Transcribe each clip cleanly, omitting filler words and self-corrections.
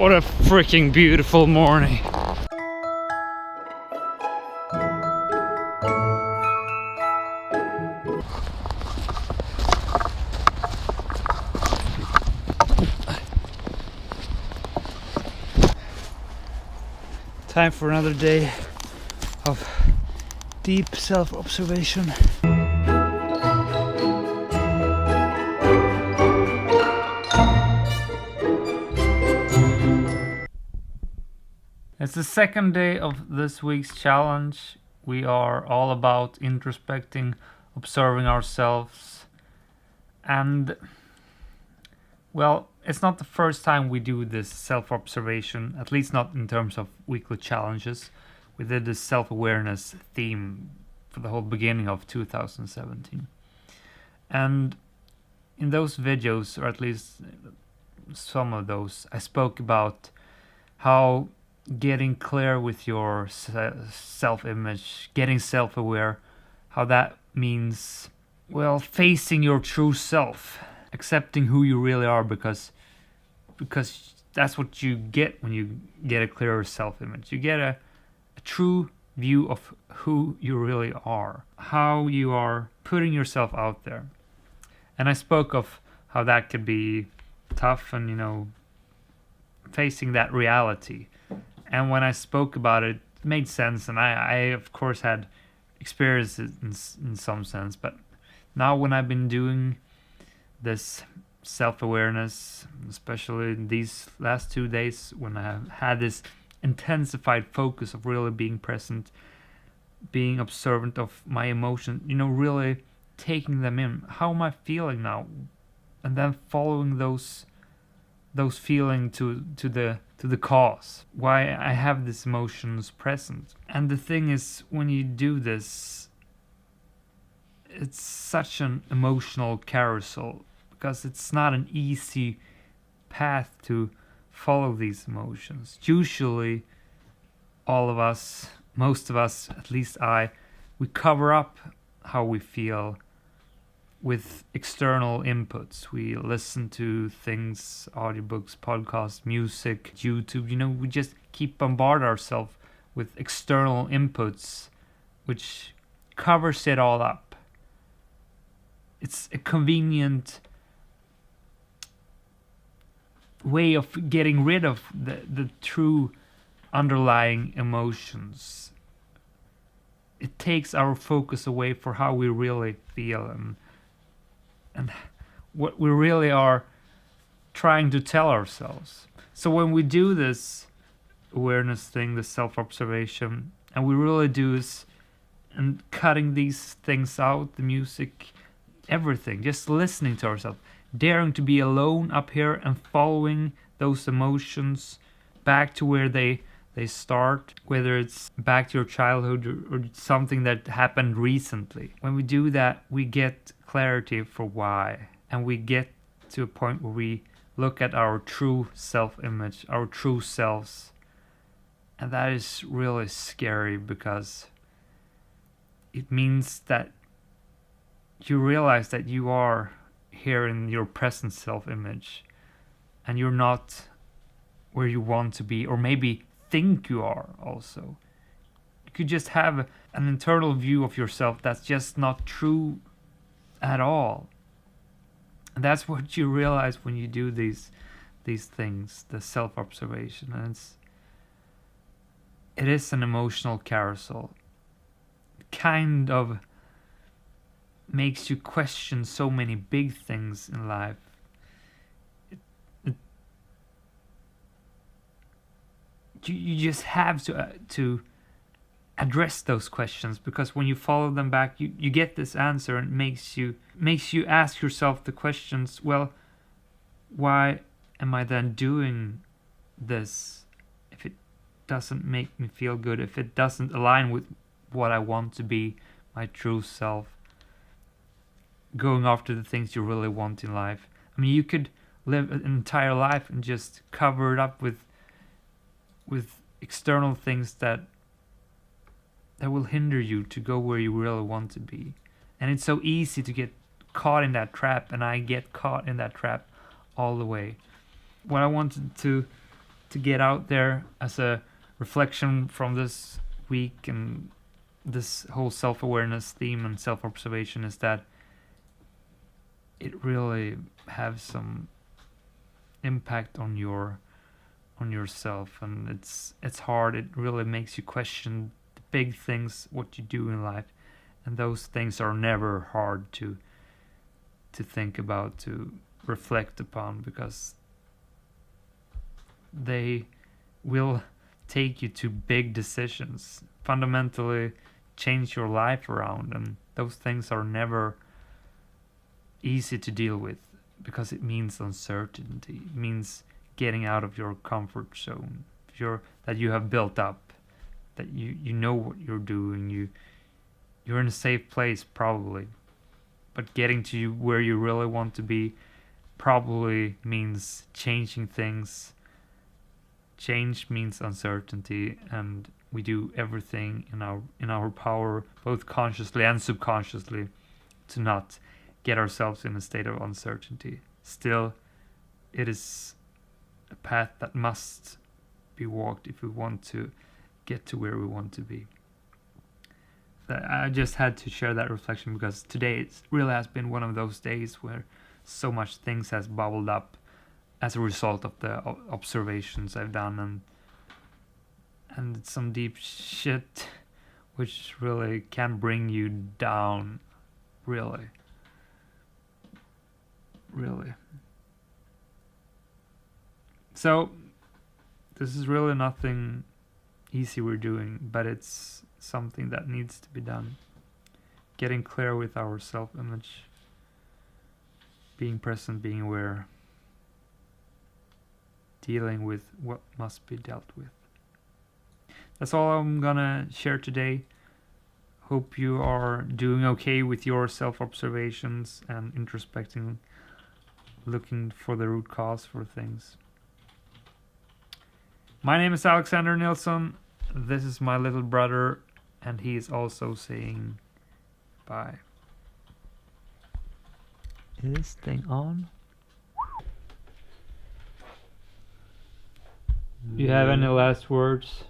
What a freaking beautiful morning. Time for another day of deep self-observation. It's the second day of this week's challenge. We are all about introspecting, observing ourselves, and well, it's not the first time we do this self-observation, at least not in terms of weekly challenges. We did this self-awareness theme for the whole beginning of 2017. And in those videos, or at least some of those, I spoke about how getting clear with your self-image, getting self-aware, how that means, well, facing your true self, accepting who you really are, because that's what you get when you get a clearer self-image. You get a true view of who you really are, how you are putting yourself out there. And I spoke of how that could be tough and, facing that reality. And when I spoke about it, it made sense, and I of course had experiences in some sense. But now when I've been doing this self-awareness, especially in these last 2 days, when I have had this intensified focus of really being present, being observant of my emotions, really taking them in. How am I feeling now? And then following those feelings to the cause, why I have these emotions present. And the thing is, when you do this, it's such an emotional carousel, because it's not an easy path to follow these emotions. Usually, all of us, most of us, at least we cover up how we feel with external inputs. We listen to things, audiobooks, podcasts, music, YouTube. We just keep bombard ourselves with external inputs, which covers it all up. It's a convenient way of getting rid of the true underlying emotions. It takes our focus away for how we really feel and what we really are trying to tell ourselves. So when we do this awareness thing, the self-observation, and we really do this and cutting these things out, the music, everything, just listening to ourselves, daring to be alone up here and following those emotions back to where they start, whether it's back to your childhood or something that happened recently. When we do that, we get clarity for why, and we get to a point where we look at our true self-image, our true selves. And that is really scary, because it means that you realize that you are here in your present self-image and you're not where you want to be, or maybe think you are also. You could just have an internal view of yourself that's just not true at all. And that's what you realize when you do these things, the self-observation. And it is an emotional carousel. It kind of makes you question so many big things in life. You just have to address those questions, because when you follow them back, you get this answer, and makes you ask yourself the questions. Well, why am I then doing this if it doesn't make me feel good, if it doesn't align with what I want to be, my true self? Going after the things you really want in life. I mean, you could live an entire life and just cover it up with external things that will hinder you to go where you really want to be. And it's so easy to get caught in that trap, and I get caught in that trap all the way. What I wanted to to get out there as a reflection from this week and this whole self-awareness theme and self-observation is that it really has some impact on yourself, and it's hard. It really makes you question the big things, what you do in life, and those things are never hard to think about, to reflect upon, because they will take you to big decisions, fundamentally change your life around, and those things are never easy to deal with because it means uncertainty. It means getting out of your comfort zone, that you have built up, that you know what you're doing, you're in a safe place probably, but getting to where you really want to be probably means changing things. Change means uncertainty, and we do everything in our power, both consciously and subconsciously, to not get ourselves in a state of uncertainty. Still, it is a path that must be walked if we want to get to where we want to be. I just had to share that reflection because today it really has been one of those days where so much things has bubbled up as a result of the observations I've done, and some deep shit which really can bring you down, really. So this is really nothing easy we're doing, but it's something that needs to be done. Getting clear with our self-image, being present, being aware, dealing with what must be dealt with. That's all I'm gonna share today. Hope you are doing okay with your self-observations and introspecting, looking for the root cause for things. My name is Alexander Nilsson. This is my little brother, and he is also saying bye. Is this thing on? Do you have any last words?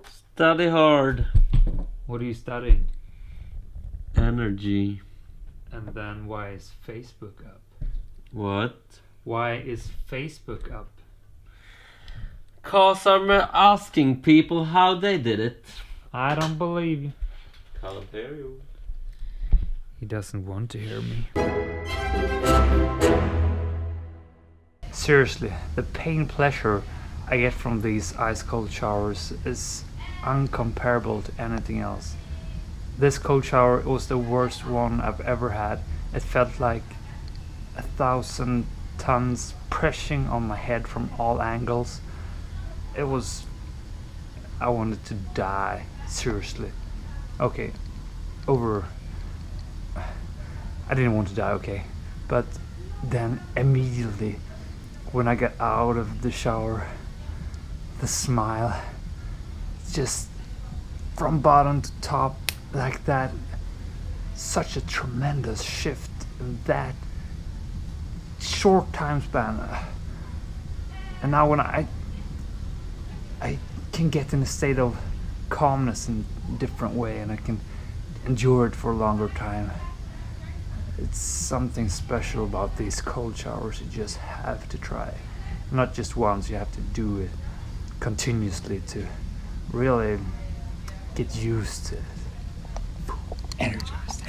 Study hard. What are you studying? Energy. And then why is Facebook up? What? Why is Facebook up? 'Cause I'm asking people how they did it. I don't believe you. Can't hear you. He doesn't want to hear me. Seriously, the pain pleasure I get from these ice cold showers is uncomparable to anything else. This cold shower was the worst one I've ever had. It felt like 1,000 tons pressing on my head from all angles. I wanted to die, seriously. Okay, I didn't want to die, okay. But then immediately, when I got out of the shower, the smile, just from bottom to top, like that, such a tremendous shift in that short time span. And now when I can get in a state of calmness in a different way, and I can endure it for a longer time. It's something special about these cold showers. You just have to try. Not just once, you have to do it continuously to really get used to it. Energized.